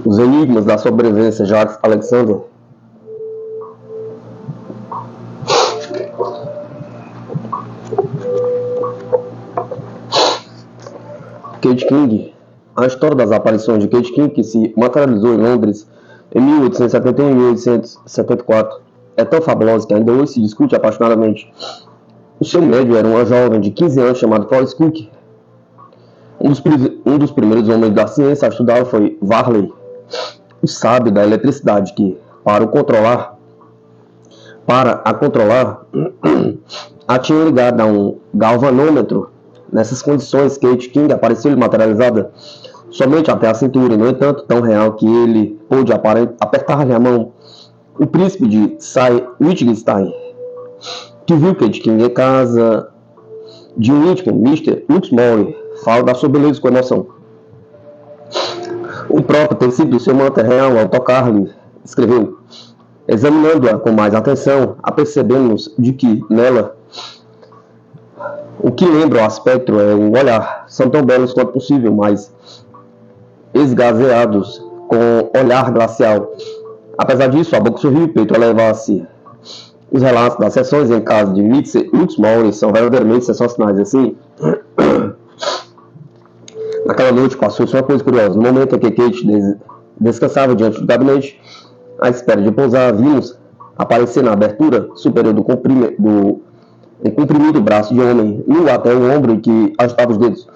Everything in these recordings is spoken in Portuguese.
Os enigmas da sobrevivência, Jacques Alexander. Kate King. A história das aparições de Kate King, que se materializou em Londres em 1871 e 1874, é tão fabulosa que ainda hoje se discute apaixonadamente. O seu médio era uma jovem de 15 anos chamada Florence Cook. Um dos primeiros homens da ciência a estudá-la foi Varley, o sábio da eletricidade, que, para a controlar, a tinha ligado a um galvanômetro. Nessas condições, Kate King apareceu-lhe materializada somente até a cintura, no entanto, tão real que ele pôde apertar-lhe a mão. O príncipe de Wittgenstein, que viu Kate King em casa de um íntimo, Mr. Luxmore, fala da sua beleza com emoção. O próprio tecido do seu manto é real ao tocar-lhe, escreveu. Examinando-a com mais atenção, apercebemos de que, nela, o que lembra o aspecto é o olhar. São tão belos quanto possível, mas esgazeados, com olhar glacial. Apesar disso, a boca sorriu e o peito elevava-se. Os relatos das sessões em casa de Luxmore são verdadeiramente sensacionais. Assim, naquela noite passou-se uma coisa curiosa. No momento em que Kate descansava diante do gabinete, à espera de pousar, vimos aparecer na abertura superior do comprimido braço de homem, nu até o ombro e que agitava os dedos.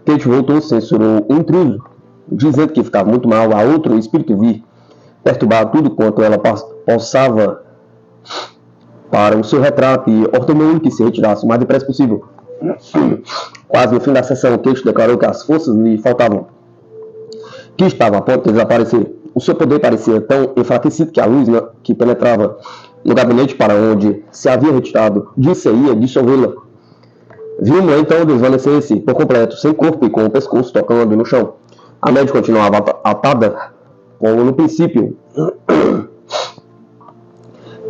Kate voltou, censurou o intruso, dizendo que ficava muito mal. A outro espírito vir perturbar tudo quanto ela possava para o seu retrato e ordenou-lhe que se retirasse o mais depressa possível. Quase no fim da sessão, Kate declarou que as forças lhe faltavam, que estava a ponto de desaparecer. O seu poder parecia tão enfraquecido que a luz que penetrava no gabinete para onde se havia retirado ia dissolvê-la. Viu-me então desvanecer-se por completo, sem corpo e com o pescoço tocando no chão. A médica continuava atada, como no princípio.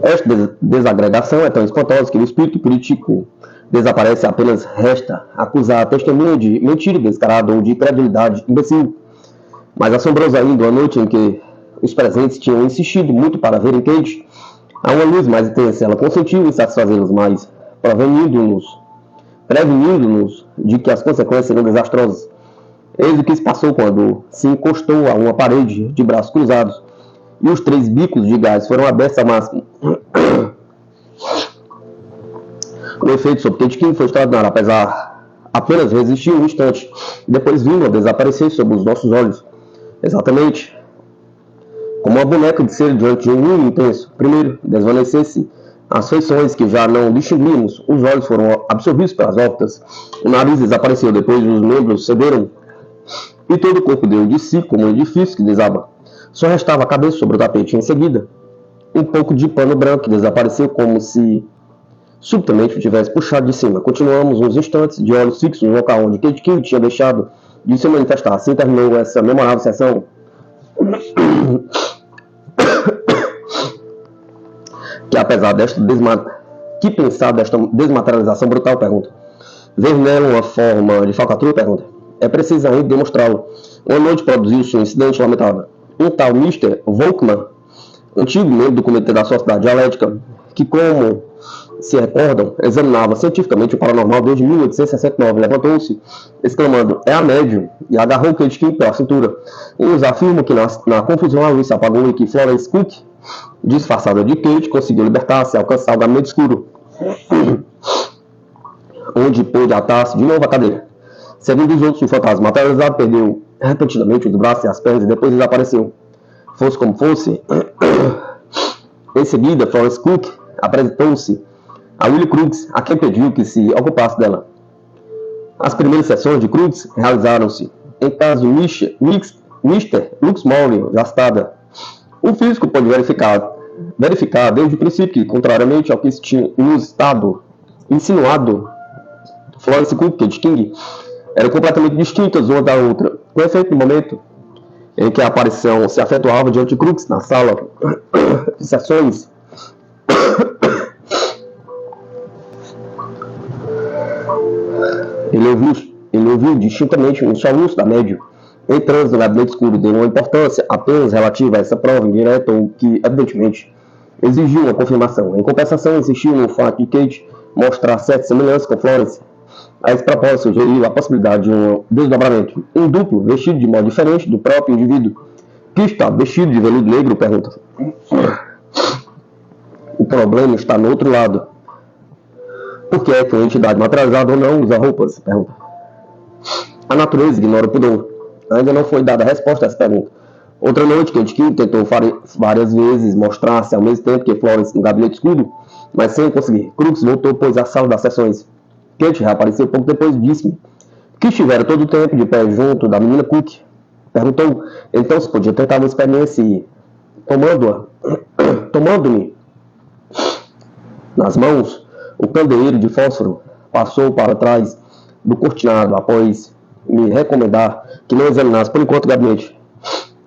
Esta desagregação é tão espantosa que o espírito crítico desaparece, apenas resta acusar a testemunha de mentira descarada ou de credulidade imbecil. Mais assombroso ainda, a noite em que os presentes tinham insistido muito para verem Kate, a uma luz mais intensa, ela consentiu em satisfazê-los mais, prevenindo-nos de que as consequências seriam desastrosas. Eis o que se passou quando se encostou a uma parede de braços cruzados e os 3 bicos de gás foram abertos ao máximo. O efeito sobre Kate King foi extraordinário, apesar apenas resistir um instante, depois vindo a desaparecer sob os nossos olhos. Exatamente como uma boneca de cera diante de um lume intenso. Primeiro, desvanecesse as feições que já não distinguimos, os olhos foram absorvidos pelas órbitas, o nariz desapareceu, depois os membros cederam, e todo o corpo deu de si como um edifício que desaba. Só restava a cabeça sobre o tapete. Em seguida, um pouco de pano branco que desapareceu como se subitamente o tivesse puxado de cima. Continuamos uns instantes de olhos fixos no local onde Kate King tinha deixado de se manifestar. Assim terminou essa memorável sessão. Que apesar desta desmaterialização brutal, pergunta. Ver nela uma forma de falcatrua, pergunta. É preciso ainda demonstrá-lo. Uma noite produziu-se um incidente lamentável. Um tal Mr. Volkmann, antigo membro do Comitê da Sociedade Dialética, que, como se recordam, examinava cientificamente o paranormal desde 1869, levantou-se, exclamando, é a médium, e agarrou Kate King pela cintura. Uns afirmam que na confusão a luz se apagou e que Florence Cook, disfarçada de Kate, conseguiu libertar-se e alcançar o gabinete escuro, onde pôde atar-se de novo à cadeira. Segundo os outros, o fantasma materializado perdeu repentinamente os braços e as pernas e depois desapareceu. Fosse como fosse, em seguida, Florence Cook apresentou-se a Willie Crooks, a quem pediu que se ocupasse dela. As primeiras sessões de Crooks realizaram-se em casa do Mr. Luxmore, gastada. O físico pôde verificar desde o princípio que, contrariamente ao que se tinha insinuado, Florence Cook, Kate King, eram completamente distintas uma da outra, com efeito no momento em que a aparição se efetuava diante de Crux na sala de sessões. Ele ouviu distintamente um soluço da médium. Entrando no gabinete escuro, deu uma importância apenas relativa a essa prova indireta ou que, evidentemente, exigiu uma confirmação. Em compensação, insistiu no fato de Kate mostrar certa semelhança com Florence. A esse propósito, sugeriu a possibilidade de um desdobramento. Um duplo, vestido de modo diferente do próprio indivíduo. Que está vestido de veludo negro? Pergunta. O problema está no outro lado. Por que é que uma entidade materializada ou não usa roupas? Pergunta. A natureza ignora o pudor. Ainda não foi dada a resposta a essa pergunta. Outra noite, Kate King tentou várias vezes mostrar-se ao mesmo tempo que Florence no gabinete escuro, mas sem conseguir. Crux voltou, pois, à sala das sessões. Kate reapareceu pouco depois e disse-me que estivera todo o tempo de pé junto da menina Cook. Perguntou então se podia tentar uma experiência e, tomando-me nas mãos, o candeeiro de fósforo passou para trás do cortinado após me recomendar que não examinasse por enquanto o gabinete.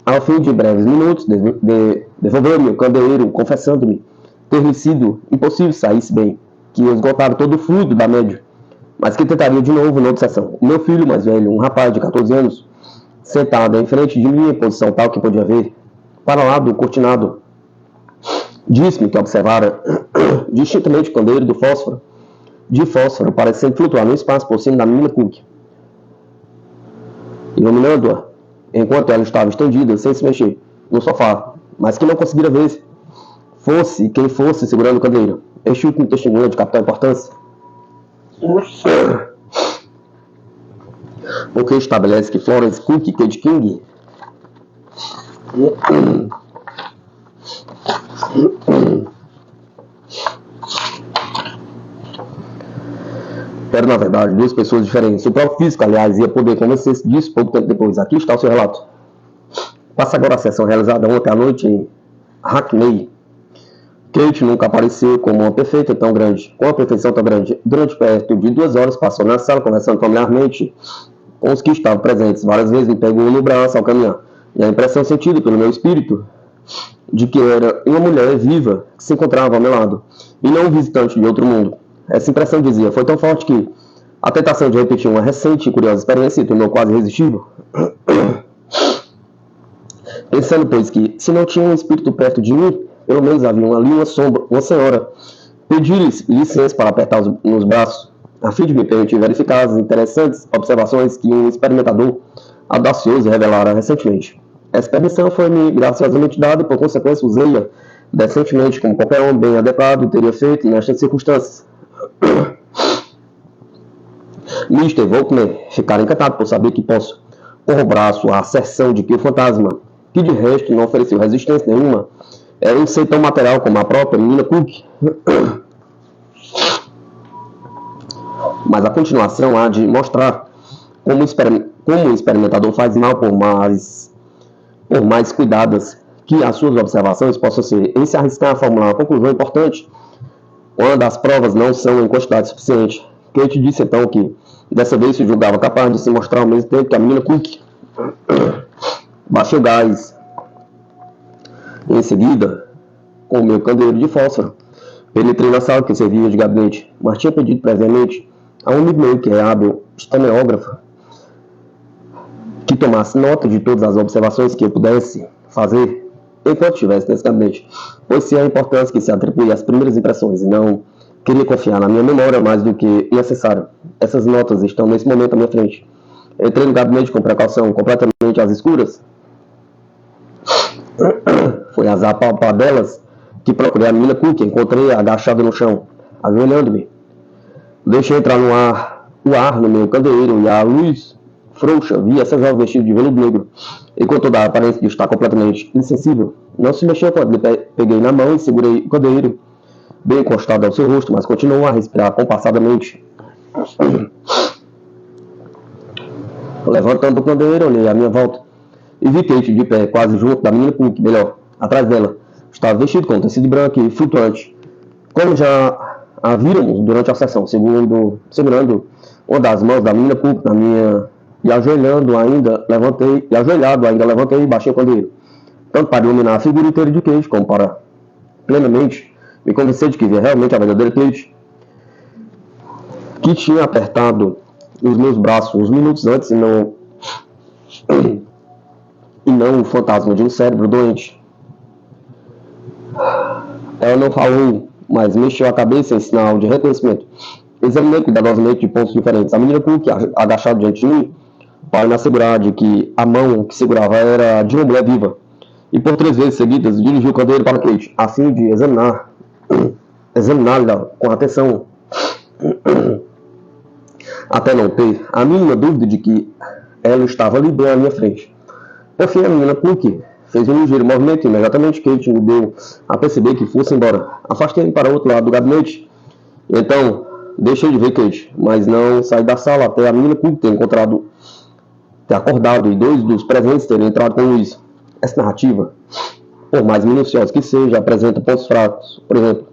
Ao fim de breves minutos, devolveu-me o candeeiro, confessando-me ter-lhe sido impossível saísse bem, que esgotara todo o fluido da média, mas que tentaria de novo na outra sessão. O meu filho mais velho, um rapaz de 14 anos, sentado em frente de mim em posição tal que podia ver, para lá do cortinado, disse-me que observara distintamente o candeeiro de fósforo, parecendo flutuar no espaço por cima da menina Cook, iluminando-a, enquanto ela estava estendida, sem se mexer, no sofá, mas que não conseguira ver fosse quem fosse segurando o candeeiro. Este último testemunho de capital importância, porque estabelece que Florence Cook e Kate King eram, na verdade, duas pessoas diferentes. O próprio físico, aliás, ia poder convencer-se disso pouco tempo depois. Aqui está o seu relato. Passa agora a sessão realizada ontem à noite em Hackney. Kate nunca apareceu como uma perfeita tão grande, com uma perfeição tão grande. Durante perto de 2 horas passou na sala conversando familiarmente com os que estavam presentes. Várias vezes me pegou no braço ao caminhar. E a impressão sentida pelo meu espírito de que era uma mulher viva que se encontrava ao meu lado, e não um visitante de outro mundo. Essa impressão, dizia, foi tão forte que a tentação de repetir uma recente e curiosa experiência se tornou quase irresistível. Pensando, pois, que se não tinha um espírito perto de mim, pelo menos havia ali uma sombra, uma senhora. Pedi-lhe licença para apertar nos braços, a fim de me permitir verificar as interessantes observações que um experimentador audacioso revelara recentemente. Essa permissão foi-me graciosamente dada e, por consequência, usei-a decentemente, como qualquer homem bem adequado teria feito nestas circunstâncias. Mr. Volkner ficara encantado por saber que posso corroborar sua asserção de que o fantasma, que de resto não ofereceu resistência nenhuma, era um ser tão material como a própria menina Cook. Mas a continuação há de mostrar como o experimentador faz mal por mais cuidadas que as suas observações possam ser, em se arriscar a formular uma conclusão importante quando as provas não são em quantidade suficiente. Kate disse então que dessa vez se julgava capaz de se mostrar ao mesmo tempo que a menina Cook. Baixei o gás. Em seguida, com o meu candeeiro de fósforo, penetrei na sala que servia de gabinete, mas tinha pedido previamente a um amigo meu, que é hábil estereógrafo, que tomasse nota de todas as observações que eu pudesse fazer enquanto estivesse nesse gabinete, pois se é a importância que se atribui às primeiras impressões e não queria confiar na minha memória mais do que necessário. Essas notas estão nesse momento à minha frente. Entrei no gabinete com precaução, completamente às escuras. Foi às apalpadelas que procurei a menina Cook, encontrei-a agachada no chão, ajoelhando-me. Deixei entrar o ar no meu candeeiro e a luz frouxa via essa jovem vestida de veludo negro, enquanto toda a aparência de estar completamente insensível. Não se mexeu quando lhe peguei na mão e segurei o candeeiro, bem encostado ao seu rosto, mas continuou a respirar compassadamente. Levantando o candeeiro, olhei à minha volta e vi Kate de pé, quase junto da menina Cook, melhor, atrás dela. Estava vestido com um tecido branco e flutuante, como já a víramos durante a sessão, segurando uma das mãos da menina Cook na minha, e ajoelhado ainda levantei e baixei o candeeiro, tanto para iluminar a figura inteira de Kate, como para plenamente me convencer de que via realmente a verdadeira Kate, que tinha apertado os meus braços uns minutos antes e não o fantasma de um cérebro doente. Ela não falou, mas mexeu a cabeça em sinal de reconhecimento. Examinei cuidadosamente de pontos diferentes a menina Cook, agachada diante de mim, para me assegurar de que a mão que segurava era de uma mulher viva. E por 3 vezes seguidas dirigi o candeeiro para Kate, a fim de examiná-la com atenção, até não ter a mínima dúvida de que ela estava ali bem à minha frente. Por fim, a menina Cook fez um ligeiro movimento e imediatamente Kate me deu a perceber que fosse embora. Afastei-me para o outro lado do gabinete. E então, deixei de ver Kate, mas não saí da sala até a menina Cook ter acordado e 2 dos presentes terem entrado com Luiz. Essa narrativa, por mais minuciosa que seja, apresenta pontos fracos. Por exemplo,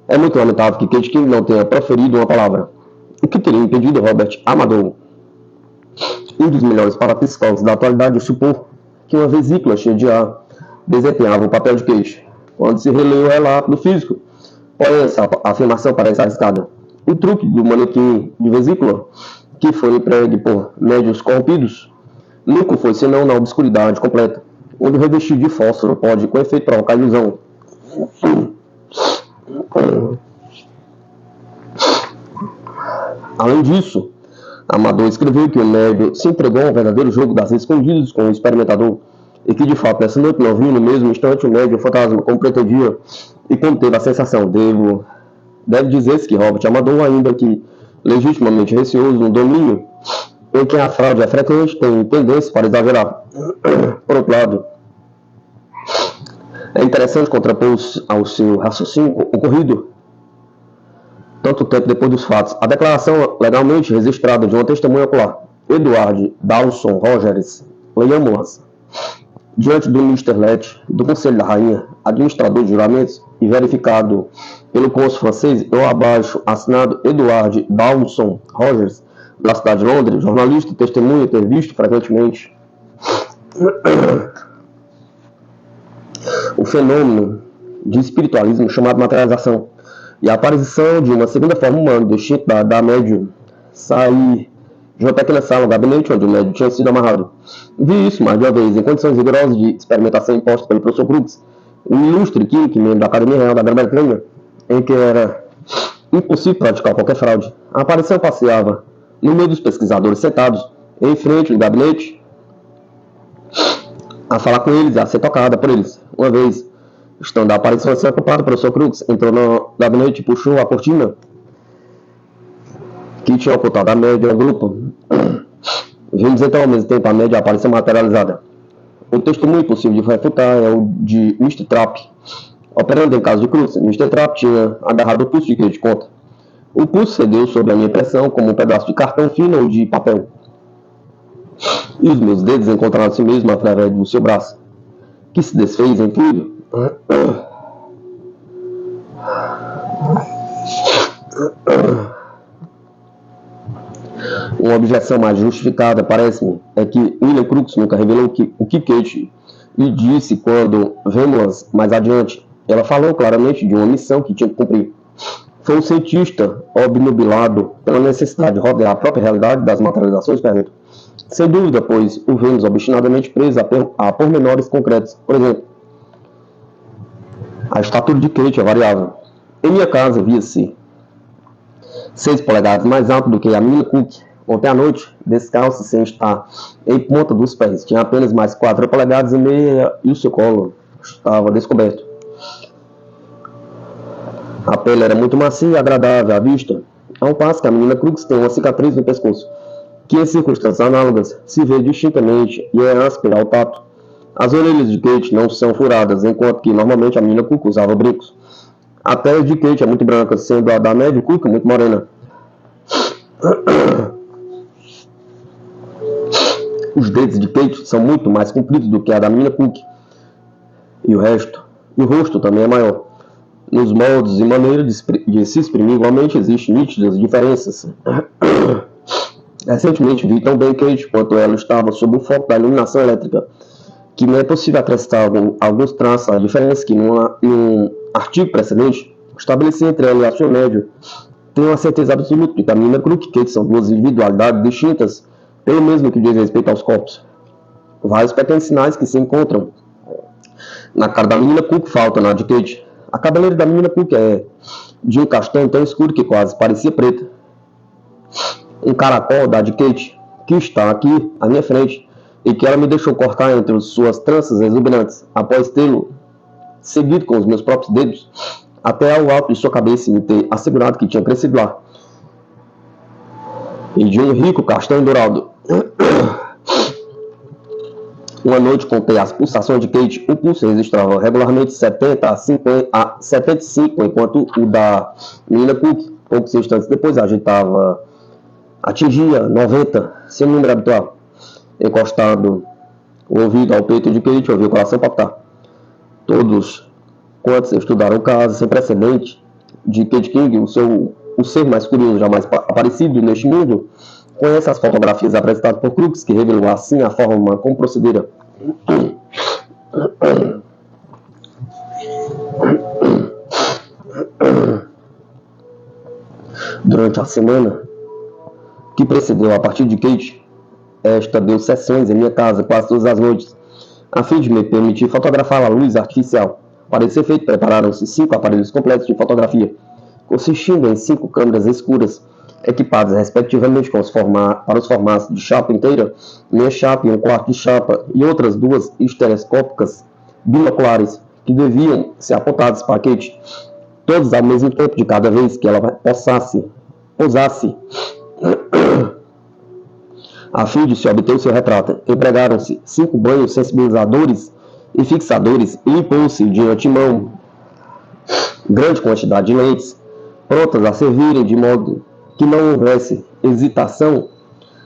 é muito lamentável que Kate King não tenha proferido uma palavra, o que teria impedido Robert Amador, um dos melhores parapsicólogos da atualidade, de supor que uma vesícula cheia de ar desempenhava o papel de Kate. Quando se releu o relato do físico, porém essa afirmação parece arriscada. O truque do manequim de vesícula, que foi empregue por médios corrompidos, nunca foi senão na obscuridade completa, onde o revestido de fósforo pode com efeito provocar ilusão. Além disso, Amador escreveu que o médium se entregou a um verdadeiro jogo das escondidas com o experimentador, e que de fato nessa noite não viu no mesmo instante o médium fantasma como pretendia e como teve a sensação. Deve dizer-se que Robert Amador, ainda que legitimamente receoso no domínio em que a fraude é frequente, tem tendência para exagerar. Por outro lado, é interessante contrapor ao seu raciocínio ocorrido tanto tempo depois dos fatos a declaração legalmente registrada de uma testemunha ocular, Edward Dawson Rogers Leamulas, diante do Mr. Lett, do Conselho da Rainha, administrador de juramentos, e verificado pelo cônsul francês, eu abaixo, assinado Edward Dawson Rogers, da cidade de Londres, jornalista, testemunha, ter visto frequentemente o fenômeno de espiritualismo chamado materialização e a aparição de uma segunda forma humana distinta da médium sair de uma pequena sala, um gabinete onde o médium tinha sido amarrado. Vi isso mais de uma vez em condições rigorosas de experimentação impostas pelo professor Crooks, um ilustre químico membro da Academia Real da Grã-Bretanha, em que era impossível praticar qualquer fraude. A aparição passeava no meio dos pesquisadores sentados em frente ao gabinete, a falar com eles e a ser tocada por eles. Uma vez, estando a aparição assim ocupada, o professor Crooks entrou no gabinete e puxou a cortina que tinha ocultado a média ao grupo. Vimos então ao mesmo tempo a média e a aparição materializada. O testemunho possível de refutar é o de Mr. Trapp. Operando em caso de Crooks, Mr. Trapp tinha agarrado o pulso de crédito de conta. O pulso cedeu sob a minha pressão como um pedaço de cartão fino ou de papel. E os meus dedos encontraram a si mesmo através do seu braço, que se desfez em tudo. Uma objeção mais justificada, parece-me, é que William Crooks nunca revelou o que Kate lhe disse quando vemos-las mais adiante. Ela falou claramente de uma missão que tinha que cumprir. Foi um cientista obnubilado pela necessidade de rodear a própria realidade das materializações, pergunto. Sem dúvida, pois o vemos obstinadamente preso a pormenores concretos. Por exemplo, a estatura de Kate é variável. Em minha casa via-se 6 polegadas mais alto do que a menina Cook. Ontem à noite, descalço sem estar em ponta dos pés. Tinha apenas mais 4 polegadas e meia e o seu colo estava descoberto. A pele era muito macia e agradável à vista, ao passo que a menina Crooks tem uma cicatriz no pescoço, que em circunstâncias análogas se vê distintamente e é áspera ao tato. As orelhas de Kate não são furadas, enquanto que normalmente a menina Cook usava brincos. A pele de Kate é muito branca, sendo a da média Cook muito morena. Os dedos de Kate são muito mais compridos do que a da menina Cook. E o rosto também é maior. Nos modos e maneira de se exprimir, igualmente existem nítidas diferenças. Recentemente vi tão bem Kate quanto ela estava sob o foco da iluminação elétrica, que não é possível acrescentar alguns traços à diferença que num artigo precedente estabeleci entre ela e a sua média. Tenho uma certeza absoluta de que a menina Crook e Kate são duas individualidades distintas, pelo mesmo que diz respeito aos corpos. Vários pequenos sinais que se encontram na cara da menina Cook faltam na de Kate. A cabeleira da menina Cook é de um castanho tão escuro que quase parecia preta. Um caracol da de Kate, que está aqui à minha frente, e que ela me deixou cortar entre suas tranças exuberantes, após tê-lo seguido com os meus próprios dedos, até ao alto de sua cabeça e me ter assegurado que tinha crescido lá. E de um rico castanho dourado. Uma noite contei as pulsações de Kate. O pulso registrava regularmente 70 a 75, enquanto o da menina Cook, poucos instantes depois, atingia 90, seu número habitual. Encostado o ouvido ao peito de Kate, ouvi o coração palpitar. Todos quantos estudaram o caso sem precedente de Kate King, o ser mais curioso jamais aparecido neste mundo, conhece as fotografias apresentadas por Crooks, que revelou assim a forma como procedera. Durante a semana que precedeu a partida de Kate, esta deu sessões em minha casa quase todas as noites, a fim de me permitir fotografar a luz artificial. Para esse efeito, prepararam-se 5 aparelhos completos de fotografia, consistindo em 5 câmeras escuras, equipadas respectivamente para os formatos de chapa inteira, meia chapa e um quarto de chapa, e outras 2 estereoscópicas binoculares, que deviam ser apontadas para Kate, todos ao mesmo tempo de cada vez que ela pousasse. A fim de se obter o seu retrato, empregaram-se 5 banhos sensibilizadores e fixadores e impôs-se de antemão grande quantidade de lentes, prontas a servirem de modo que não houvesse hesitação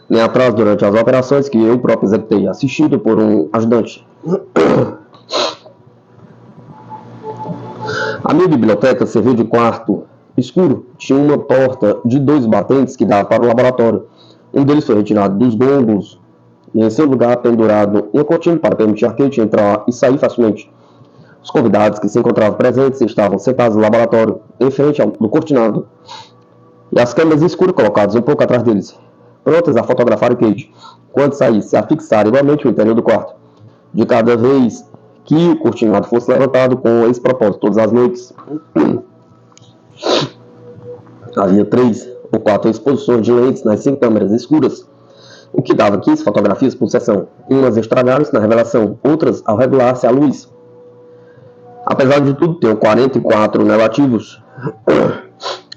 nem atraso durante as operações que eu próprio executei, assistido por um ajudante. A minha biblioteca serviu de quarto escuro. Tinha uma porta de 2 batentes que dava para o laboratório. Um deles foi retirado dos gongos e em seu lugar pendurado uma cortina para permitir a Kate entrar e sair facilmente. Os convidados que se encontravam presentes estavam sentados no laboratório, em frente do cortinado, e as câmeras escuras colocadas um pouco atrás deles, prontas a fotografar Kate, quando saísse a fixar igualmente o interior do quarto, de cada vez que o cortinado fosse levantado com esse propósito todas as noites. Havia 3 ou 4 exposições de lentes nas 5 câmeras escuras, o que dava 15 fotografias por sessão. Umas estragaram-se na revelação, outras ao regular-se a luz. Apesar de tudo, tenho 44 negativos.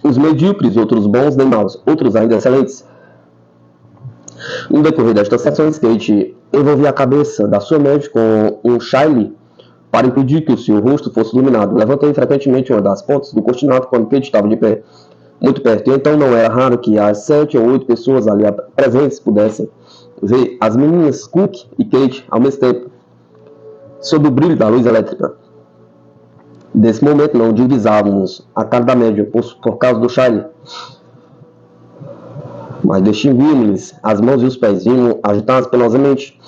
Uns medíocres, outros bons nem maus, outros ainda excelentes. No decorrer destas sessões, Kate envolvia a cabeça da sua médica com um chile para impedir que o seu rosto fosse iluminado. Levantei frequentemente uma das pontas do cortinado quando Kate estava de pé, muito perto, e então não era raro que as 7 ou 8 pessoas ali presentes pudessem ver as meninas Cook e Kate ao mesmo tempo, sob o brilho da luz elétrica. Desse momento não divisávamos a cara da média por causa do chile, mas distinguíamos-lhes as mãos e os pés, vinham agitados penosamente.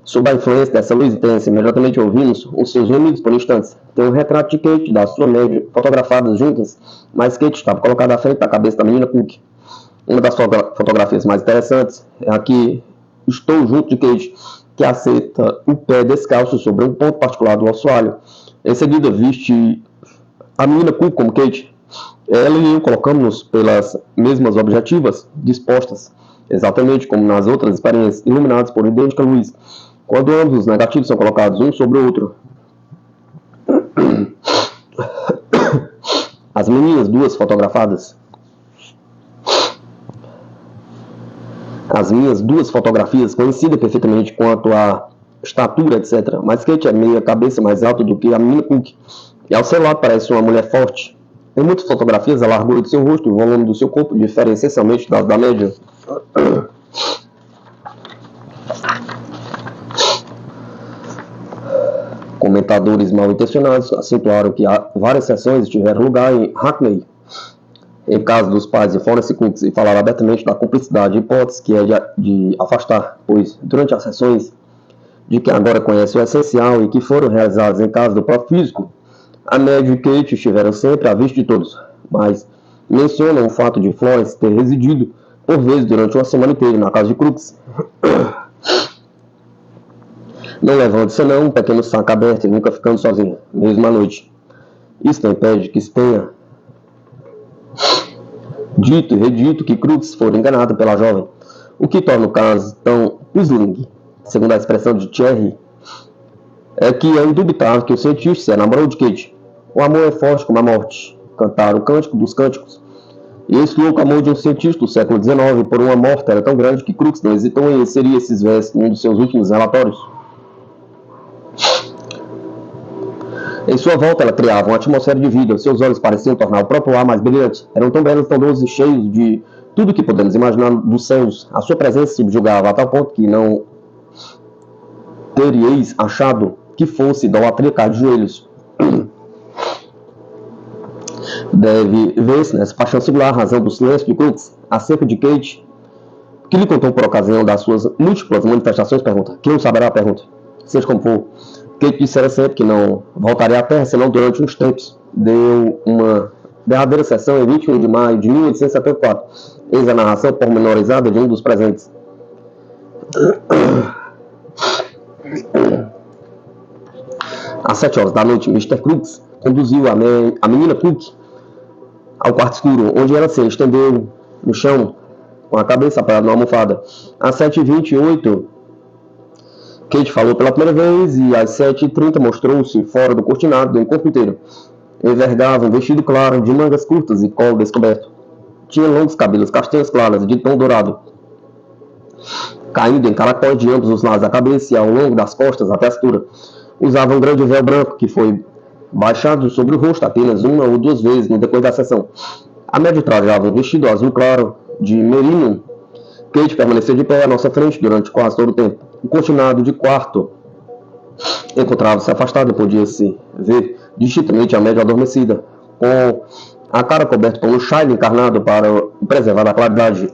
Sob a influência dessa luz intensa, imediatamente ouvimos os seus gemidos por instantes. Tem um retrato de Kate da sua média, fotografadas juntas, mas Kate estava colocada à frente da cabeça da menina Cook. Uma das fotografias mais interessantes é a que estou junto de Kate, que aceita o pé descalço sobre um ponto particular do assoalho. Em seguida, viste a menina Cook como Kate. Ela e eu colocamos-nos pelas mesmas objetivas, dispostas, exatamente como nas outras experiências, iluminadas por idêntica luz, quando ambos os negativos são colocados um sobre o outro. As meninas duas fotografadas. As minhas 2 fotografias coincidem perfeitamente quanto à estatura, etc. Mas Kate é meia cabeça mais alta do que a menina Cook, e ao seu lado parece uma mulher forte. Em muitas fotografias, a largura de seu rosto e o volume do seu corpo diferem essencialmente das da média. Como Comentadores mal intencionados acentuaram que várias sessões tiveram lugar em Hackney, em casa dos pais de Florence Cook, e falaram abertamente da cumplicidade de hipótese que é de afastar, pois, durante as sessões de quem agora conhece o essencial e que foram realizadas em casa do próprio físico, a média e Kate estiveram sempre à vista de todos, mas mencionam o fato de Florence ter residido, por vezes, durante uma semana inteira na casa de Crooks, não levando senão um pequeno saco aberto e nunca ficando sozinha, mesmo à noite. Isso não impede que se tenha dito e redito que Crooks foi enganado pela jovem, o que torna o caso tão puzzling, segundo a expressão de Thierry, é que é indubitável que o cientista se enamorou de Kate. O amor é forte como a morte. Cantar o cântico dos cânticos. E esse louco amor de um cientista do século XIX por uma morte era tão grande que Crooks não hesitou em inserir esses versos em um dos seus últimos relatórios. Em sua volta, ela criava uma atmosfera de vida. Seus olhos pareciam tornar o próprio ar mais brilhante. Eram tão belos, tão doces e cheios de tudo que podemos imaginar dos céus. A sua presença subjugava a tal ponto que não teríeis achado que fosse idolatria cair de joelhos. Deve ver-se nessa paixão singular a razão do silêncio de Crooks acerca de Kate, que lhe contou por ocasião das suas múltiplas manifestações. Pergunta. Quem não saberá? Pergunta. Seja como for, Kate dissera sempre que não voltaria à Terra senão durante uns tempos. Deu uma derradeira sessão em 21 de maio de 1874. Eis a narração pormenorizada de um dos presentes. Às 7 horas da noite, Mr. Crooks conduziu a menina Cook ao quarto escuro, onde ela se estendeu no chão, com a cabeça apoiada na almofada. Às 7h28, Kate falou pela primeira vez e às 7h30 mostrou-se fora do cortinado em corpo inteiro. Envergava um vestido claro, de mangas curtas e colo descoberto. Tinha longos cabelos castanhos claros, de tom dourado, caindo em caracóis de ambos os lados da cabeça e ao longo das costas até a cintura. Usava um grande véu branco que foi baixado sobre o rosto apenas uma ou duas vezes no decorrer da sessão. A média trajava um vestido azul claro de merino. Kate permaneceu de pé à nossa frente durante quase todo o tempo. O cortinado de quarto encontrava-se afastado e podia-se ver distintamente a média adormecida, com a cara coberta por um chale encarnado para preservar a claridade.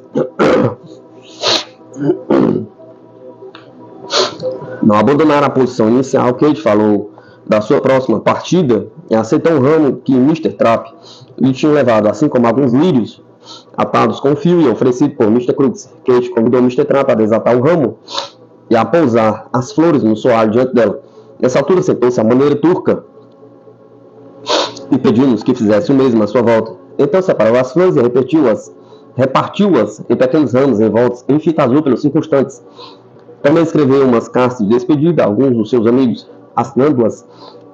Não abandonar a posição inicial, Kate falou da sua próxima partida e aceitou um ramo que Mr. Trapp lhe tinha levado, assim como alguns lírios atados com fio e oferecido por Mr. Crooks. Kate convidou Mr. Trapp a desatar o ramo e a pousar as flores no soalho diante dela. Nessa altura sentou-se à maneira turca e pediu-nos que fizesse o mesmo à sua volta. Então separou as flores e repartiu-as em pequenos ramos envoltos em fita azul pelos circunstantes. Também escreveu umas cartas de despedida a alguns dos seus amigos, assinando-as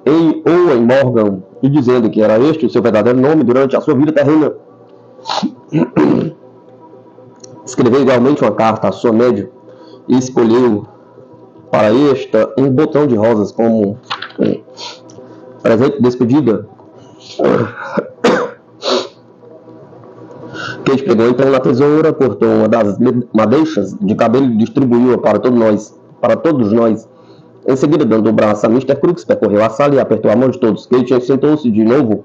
em Owen Morgan e dizendo que era este o seu verdadeiro nome durante a sua vida terrena. Escreveu igualmente uma carta à sua média e escolheu para esta um botão de rosas como presente de despedida. Kate pegou então na tesoura, cortou uma das madeixas de cabelo e distribuiu-a para todos nós. Em seguida, dando o braço a Mr. Crooks, percorreu a sala e apertou a mão de todos. Kate sentou-se de novo,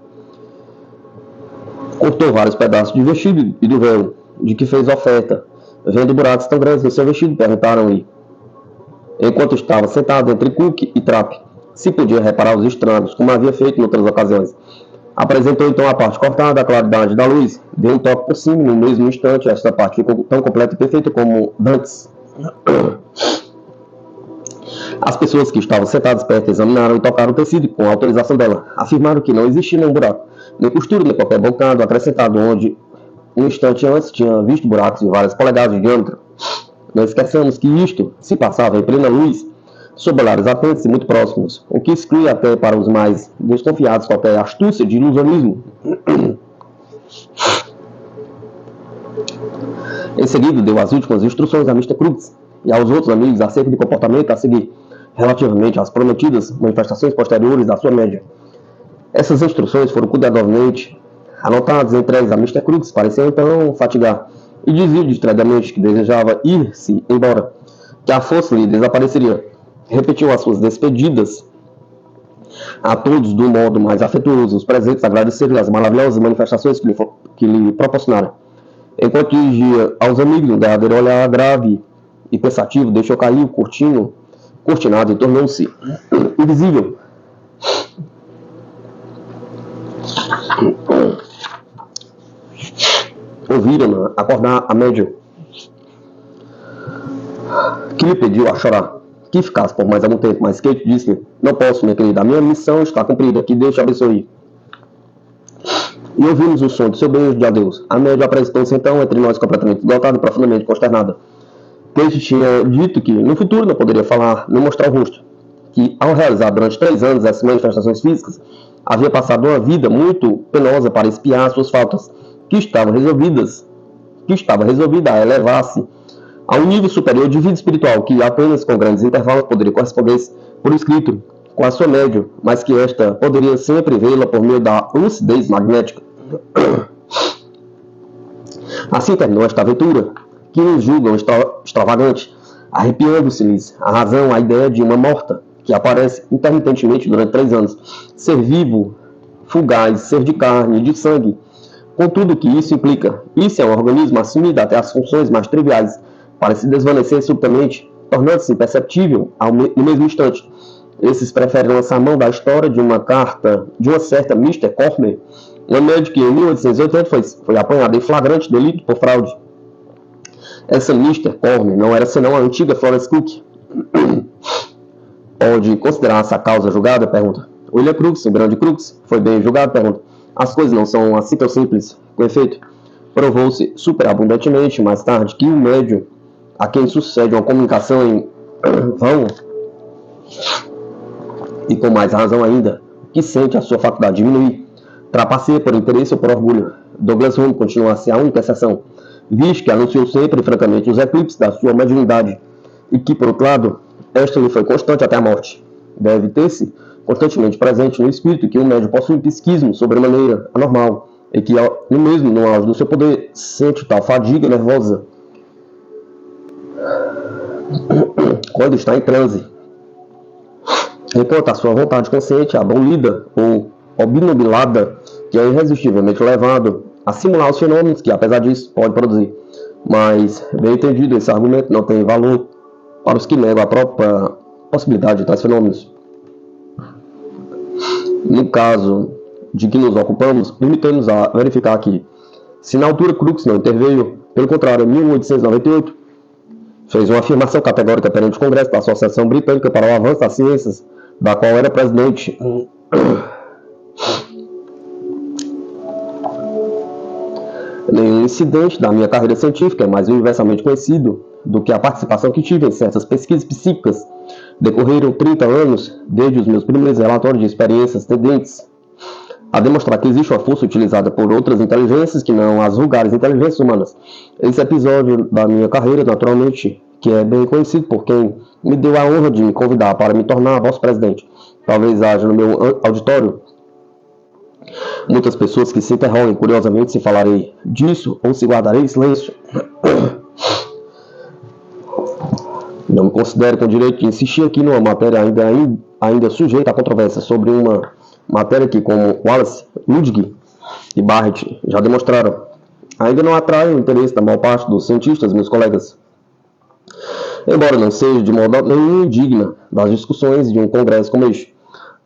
cortou vários pedaços de vestido e do véu, de que fez oferta. Vendo buracos tão grandes no seu vestido, perguntaram-lhe, enquanto estava sentado entre Cook e Trapp, se podia reparar os estragos, como havia feito em outras ocasiões. Apresentou então a parte cortada, a claridade da luz, deu um toque por cima, no mesmo instante esta parte ficou tão completa e perfeita como antes. As pessoas que estavam sentadas perto examinaram e tocaram o tecido com a autorização dela. Afirmaram que não existia nenhum buraco, nem costura, nem qualquer bocado acrescentado, onde um instante antes tinha visto buracos de várias polegadas de diâmetro. Não esqueçamos que isto se passava em plena luz, sob olhares atentos e muito próximos, o que exclui até para os mais desconfiados qualquer astúcia de ilusionismo. Em seguida, deu as últimas instruções a Mr. Crooks e aos outros amigos acerca do comportamento a seguir, relativamente às prometidas manifestações posteriores da sua média. Essas instruções foram cuidadosamente anotadas e entregues a Mr. Crooks, pareceu então fatigar, e dizia distraidamente que desejava ir-se embora, que a força lhe desapareceria. Repetiu as suas despedidas A todos, do modo mais afetuoso, os presentes agradeceram as maravilhosas manifestações que lhe proporcionaram. Enquanto dirigia aos amigos um derradeiro olhar grave e pensativo, deixou cair o cortinado e tornou-se invisível. Ouviram-na acordar a médium, que lhe pediu a chorar que ficasse por mais algum tempo, mas Kate disse-lhe: não posso, minha querida, a minha missão está cumprida, que Deus te abençoe. E ouvimos o som de seu beijo de adeus. A médium apresentou-se então entre nós completamente esgotada e profundamente consternada. Kate tinha dito que no futuro não poderia falar, nem mostrar o rosto, que ao realizar durante 3 anos essas manifestações físicas, havia passado uma vida muito penosa para expiar suas faltas, que estava resolvida a elevar-se a um nível superior de vida espiritual, que apenas com grandes intervalos poderia corresponder por escrito com a sua médium, mas que esta poderia sempre vê-la por meio da lucidez magnética. Assim terminou esta aventura, que uns julgam extravagante, arrepiando-se-lhes a razão, a ideia de uma morta, que aparece intermitentemente durante 3 anos, ser vivo, fugaz, ser de carne e de sangue, com tudo o que isso implica. Isso é um organismo assumido até as funções mais triviais, para se desvanecer subitamente, tornando-se imperceptível no mesmo instante. Esses preferem lançar mão da história de uma carta de uma certa Mr. Cormer, uma médica que em 1880 foi apanhada em flagrante delito por fraude. Essa Mr. Cormer não era senão a antiga Florence Cook. Pode considerar-se a causa julgada? Pergunta. William Crookes, o grande Crookes, foi bem julgado? Pergunta. As coisas não são assim tão simples. Com efeito, provou-se superabundantemente mais tarde que o médium a quem sucede uma comunicação em vão, e com mais razão ainda, que sente a sua faculdade diminuir, trapaceia por interesse ou por orgulho. Douglas Home continua a ser a única exceção, visto que anunciou sempre e francamente os eclipses da sua mediunidade, e que, por outro lado, esta lhe foi constante até a morte. Deve ter-se constantemente presente no espírito que o médium possui um psiquismo sobremaneira anormal, e que, no auge do seu poder, sente tal fadiga nervosa quando está em transe, enquanto a sua vontade consciente é abolida ou obnubilada, que é irresistivelmente levado a simular os fenômenos que, apesar disso, pode produzir. Mas, bem entendido, esse argumento não tem valor para os que negam a própria possibilidade de tais fenômenos. No caso de que nos ocupamos, limitamos a verificar que, se na altura Crookes não interveio, pelo contrário, em 1898, fez uma afirmação categórica perante o Congresso da Associação Britânica para o Avanço das Ciências, da qual era presidente. Nenhum incidente da minha carreira científica é mais universalmente conhecido do que a participação que tive em certas pesquisas psíquicas. Decorreram 30 anos desde os meus primeiros relatórios de experiências tendentes a demonstrar que existe uma força utilizada por outras inteligências que não as vulgares inteligências humanas. Esse episódio da minha carreira, naturalmente, que é bem conhecido por quem me deu a honra de me convidar para me tornar vosso presidente. Talvez haja no meu auditório muitas pessoas que se interrogem curiosamente se falarei disso ou se guardarei silêncio. Não me considero com direito de insistir aqui numa matéria ainda sujeita a controvérsia sobre uma matéria que, como Wallace, Ludwig e Barrett já demonstraram, ainda não atrai o interesse da maior parte dos cientistas, meus colegas. Embora não seja de modo nenhum indigna das discussões de um congresso como este,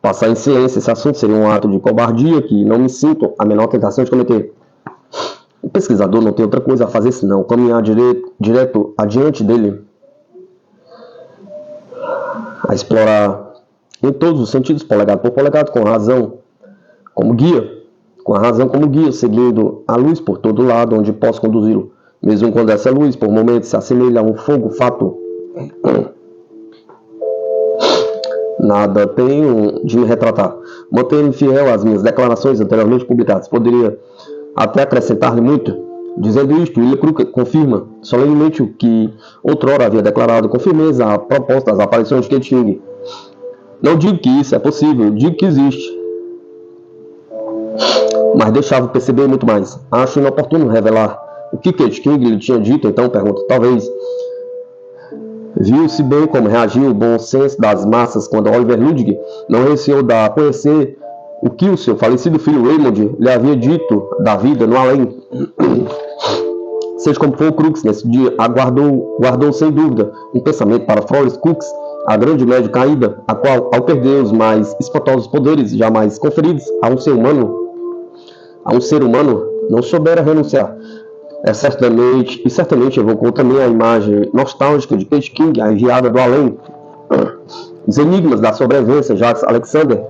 passar em silêncio esse assunto seria um ato de cobardia que não me sinto a menor tentação de cometer. O pesquisador não tem outra coisa a fazer senão caminhar direto adiante dele, a explorar em todos os sentidos, polegado por polegado, com a razão como guia, seguindo a luz por todo lado onde posso conduzi-lo, mesmo quando essa luz por momentos se assemelha a um fogo fato. Nada tenho de me retratar. Mantenho-me fiel às minhas declarações anteriormente publicadas. Poderia até acrescentar-lhe muito. Dizendo isto, William Crookes confirma solenemente o que outrora havia declarado com firmeza a propósito das aparições de Kate King. Não digo que isso é possível, digo que existe. Mas deixava perceber muito mais. Acho inoportuno revelar o que Kate King lhe tinha dito, então pergunto. Talvez Viu-se bem como reagiu o bom senso das massas quando Oliver Ludwig não receou dar a conhecer o que o seu falecido filho Raymond lhe havia dito da vida no além. Seja como for, Crookes nesse dia guardou sem dúvida um pensamento para Florence Cooks, a grande médium caída, a qual, ao perder os mais espantosos poderes jamais conferidos a um ser humano, não soubera renunciar. Certamente evocou também a imagem nostálgica de Kate King, a enviada do além. Os enigmas da sobrevivência, Jacques Alexander.